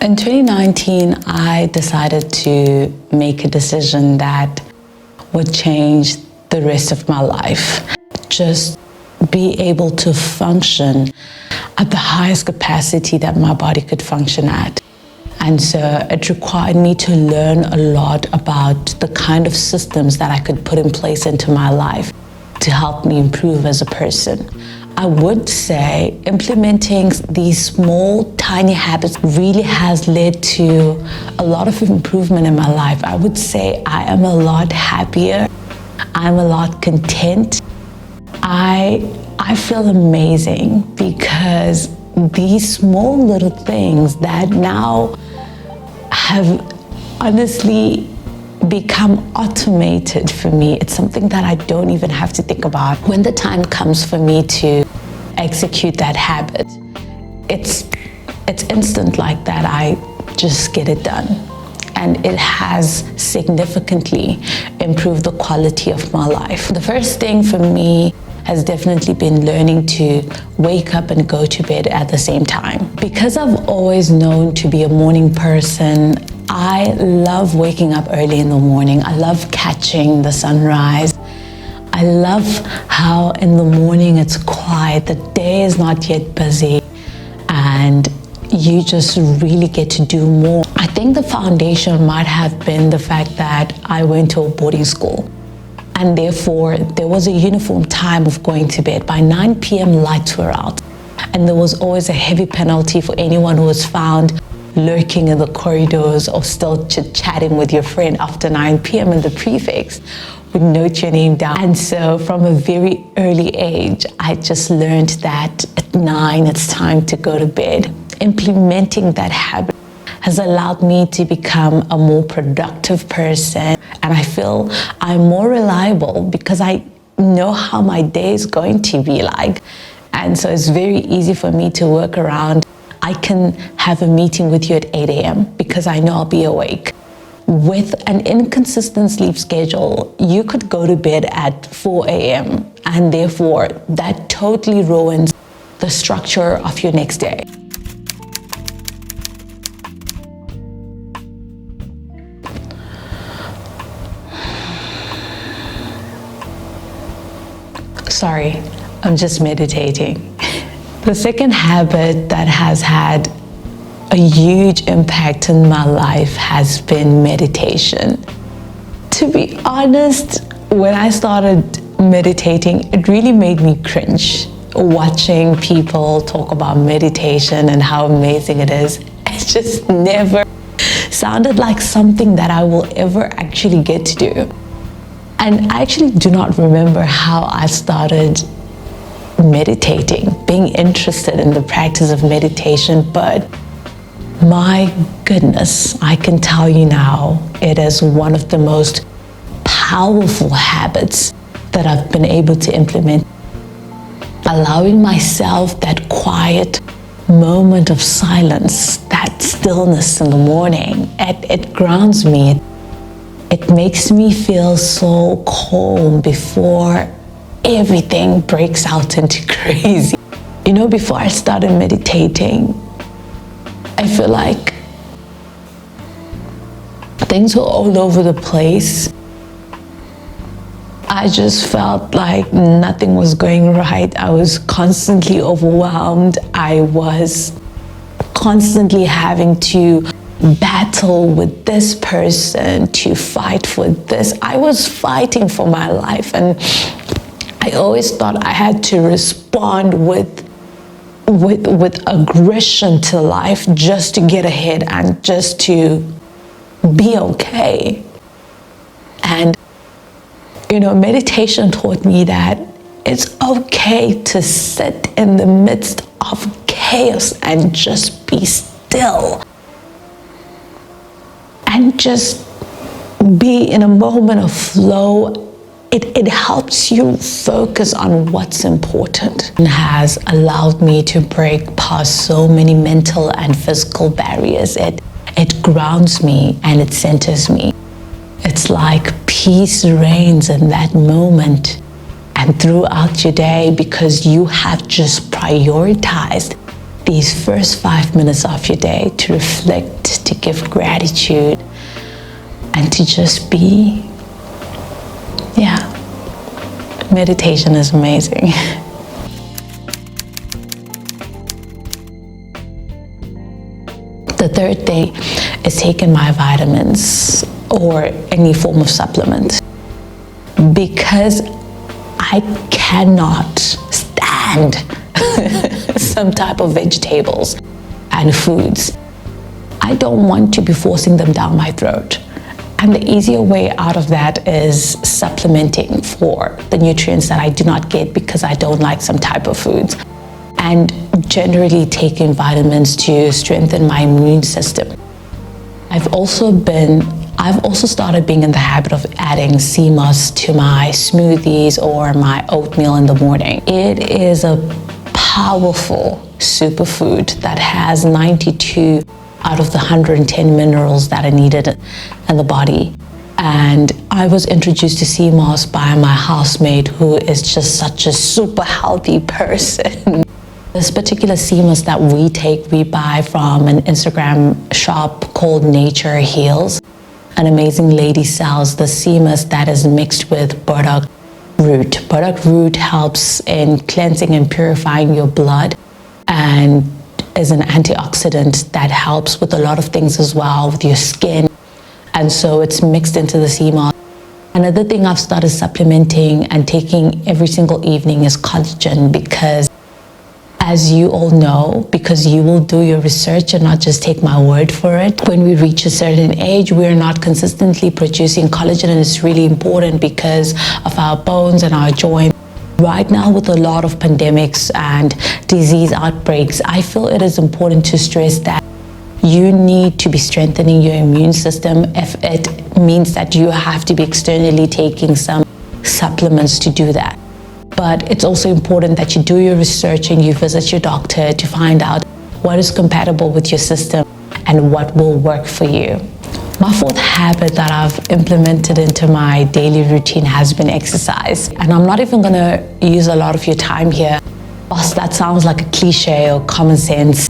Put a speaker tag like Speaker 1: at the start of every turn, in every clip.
Speaker 1: In 2019, I decided to make a decision that would change the rest of my life. Just be able to function at the highest capacity that my body could function at. And so it required me to learn a lot about the kind of systems that I could put in place into my life to help me improve as a person. I would say implementing these small, tiny habits really has led to a lot of improvement in my life. I would say I am a lot happier. I'm a lot content. I feel amazing because these small little things that now have honestly become automated for me. It's something that I don't even have to think about. When the time comes for me to execute that habit, it's instant like that. I just get it done. And it has significantly improved the quality of my life. The first thing for me has definitely been learning to wake up and go to bed at the same time. Because I've always known to be a morning person, I love waking up early in the morning. I love catching the sunrise. I love how in the morning it's quiet, the day is not yet busy, and you just really get to do more. I think the foundation might have been the fact that I went to a boarding school, and therefore there was a uniform time of going to bed. By 9 p.m. lights were out, and there was always a heavy penalty for anyone who was found lurking in the corridors or still chit-chatting with your friend after 9 p.m. and the prefects would note your name down. And so from a very early age, I just learned that at 9 it's time to go to bed. Implementing that habit has allowed me to become a more productive person, and I feel I'm more reliable because I know how my day is going to be like. And so it's very easy for me to work around. I can have a meeting with you at 8 a.m. because I know I'll be awake. With an inconsistent sleep schedule, you could go to bed at 4 a.m. and therefore that totally ruins the structure of your next day. Sorry, I'm just meditating. The second habit that has had a huge impact in my life has been meditation. To be honest, when I started meditating, it really made me cringe. Watching people talk about meditation and how amazing it is, it just never sounded like something that I will ever actually get to do. And I actually do not remember how I started meditating, being interested in the practice of meditation, but my goodness, I can tell you now, it is one of the most powerful habits that I've been able to implement. Allowing myself that quiet moment of silence, that stillness in the morning, it grounds me. It makes me feel so calm before everything breaks out into crazy. You know, before I started meditating, I feel like things were all over the place. I just felt like nothing was going right. I was constantly overwhelmed. I was constantly having to battle with this person, to fight for this. I was fighting for my life, and I always thought I had to respond with aggression to life just to get ahead and just to be okay. And you know, meditation taught me that it's okay to sit in the midst of chaos and just be still and just be in a moment of flow. It helps you focus on what's important and has allowed me to break past so many mental and physical barriers. It grounds me and it centers me. It's like peace reigns in that moment and throughout your day because you have just prioritized these first 5 minutes of your day to reflect, to give gratitude, and to just be. Yeah, meditation is amazing. The third day is taking my vitamins or any form of supplement, because I cannot stand some type of vegetables and foods. I don't want to be forcing them down my throat. And the easier way out of that is supplementing for the nutrients that I do not get because I don't like some type of foods. And generally taking vitamins to strengthen my immune system. I've also started being in the habit of adding sea moss to my smoothies or my oatmeal in the morning. It is a powerful superfood that has 92 out of the 110 minerals that are needed in the body. And I was introduced to sea moss by my housemate, who is just such a super healthy person. This particular sea moss that we buy from an Instagram shop called Nature Heals. An amazing lady sells the sea moss that is mixed with burdock root. Burdock root helps in cleansing and purifying your blood and is an antioxidant that helps with a lot of things as well, with your skin. And so it's mixed into the sea moss. Another thing I've started supplementing and taking every single evening is collagen, because as you all know, because you will do your research and not just take my word for it, when we reach a certain age, we're not consistently producing collagen, and it's really important because of our bones and our joints. Right now, with a lot of pandemics and disease outbreaks, I feel it is important to stress that you need to be strengthening your immune system. If it means that you have to be externally taking some supplements to do that. But it's also important that you do your research and you visit your doctor to find out what is compatible with your system and what will work for you. My fourth habit that I've implemented into my daily routine has been exercise. And I'm not even gonna use a lot of your time here. Boss, that sounds like a cliche or common sense.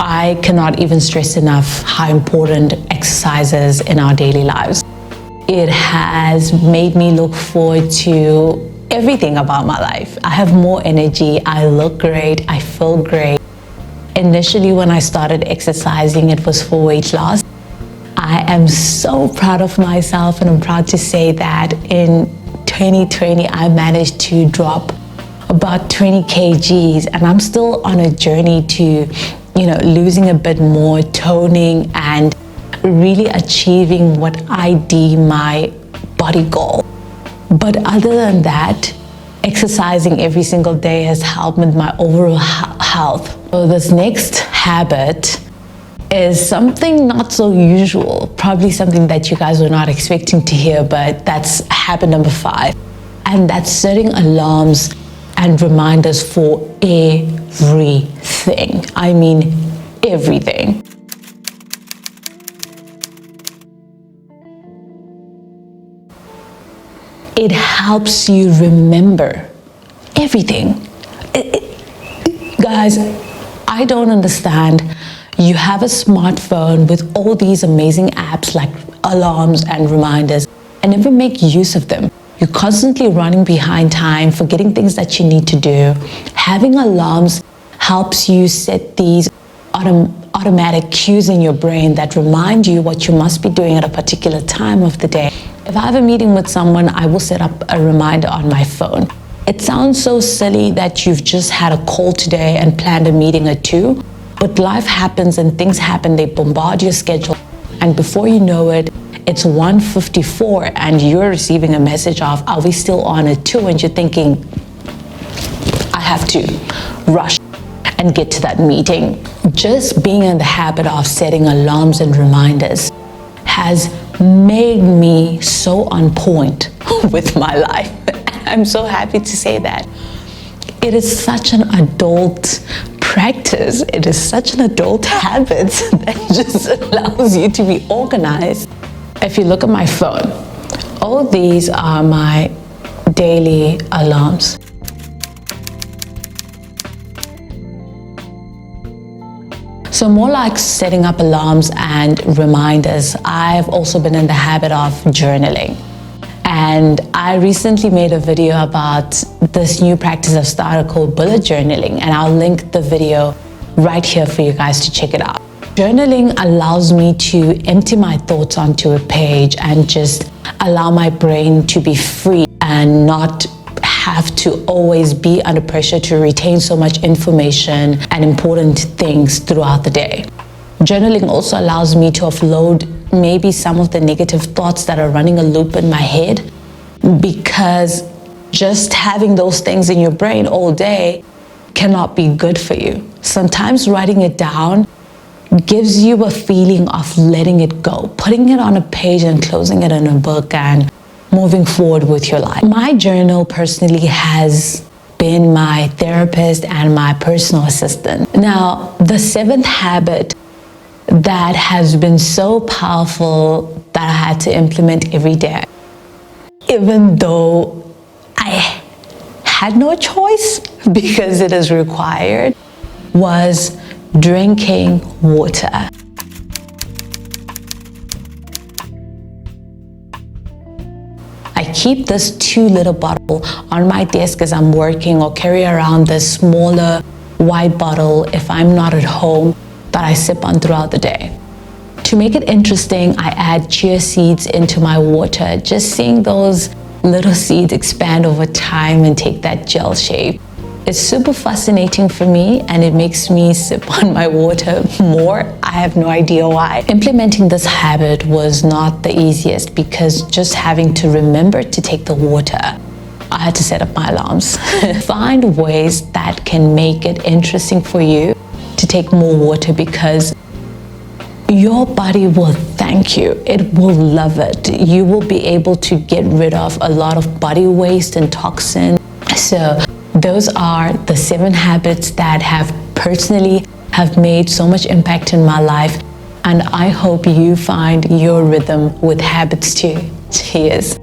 Speaker 1: I cannot even stress enough how important exercise is in our daily lives. It has made me look forward to everything about my life. I have more energy, I look great, I feel great. Initially, when I started exercising, it was for weight loss. I am so proud of myself, and I'm proud to say that in 2020, I managed to drop about 20 kgs, and I'm still on a journey to, losing a bit more, toning, and really achieving what I deem my body goal. But other than that, exercising every single day has helped with my overall health. So this next habit is something not so usual, probably something that you guys were not expecting to hear, but that's habit number 5. And that's setting alarms and reminders for everything. I mean, everything. It helps you remember everything. Guys, I don't understand. You have a smartphone with all these amazing apps like alarms and reminders, and never make use of them. You're constantly running behind time, forgetting things that you need to do. Having alarms helps you set these automatic cues in your brain that remind you what you must be doing at a particular time of the day. If I have a meeting with someone, I will set up a reminder on my phone. It sounds so silly that you've just had a call today and planned a meeting at 2, but life happens and things happen, they bombard your schedule, and before you know it, it's 1:54 and you're receiving a message of, are we still on at 2? And you're thinking, I have to rush and get to that meeting. Just being in the habit of setting alarms and reminders has made me so on point with my life. I'm so happy to say that. It is such an adult practice. It is such an adult habit that just allows you to be organized. If you look at my phone, all these are my daily alarms. So more like setting up alarms and reminders, I've also been in the habit of journaling. And I recently made a video about this new practice I've started called bullet journaling, and I'll link the video right here for you guys to check it out. Journaling allows me to empty my thoughts onto a page and just allow my brain to be free and not have to always be under pressure to retain so much information and important things throughout the day. Journaling also allows me to offload maybe some of the negative thoughts that are running a loop in my head, because just having those things in your brain all day cannot be good for you. Sometimes writing it down gives you a feeling of letting it go, putting it on a page and closing it in a book and moving forward with your life. My journal personally has been my therapist and my personal assistant. Now, the 7th habit that has been so powerful that I had to implement every day, even though I had no choice because it is required, was drinking water. I keep this 2-liter bottle on my desk as I'm working, or carry around this smaller white bottle if I'm not at home, that I sip on throughout the day. To make it interesting, I add chia seeds into my water, just seeing those little seeds expand over time and take that gel shape. It's super fascinating for me, and it makes me sip on my water more. I have no idea why. Implementing this habit was not the easiest, because just having to remember to take the water, I had to set up my alarms. Find ways that can make it interesting for you to take more water, because your body will thank you. It will love it. You will be able to get rid of a lot of body waste and toxin. So those are the 7 habits that have personally made so much impact in my life, and I hope you find your rhythm with habits too. Cheers.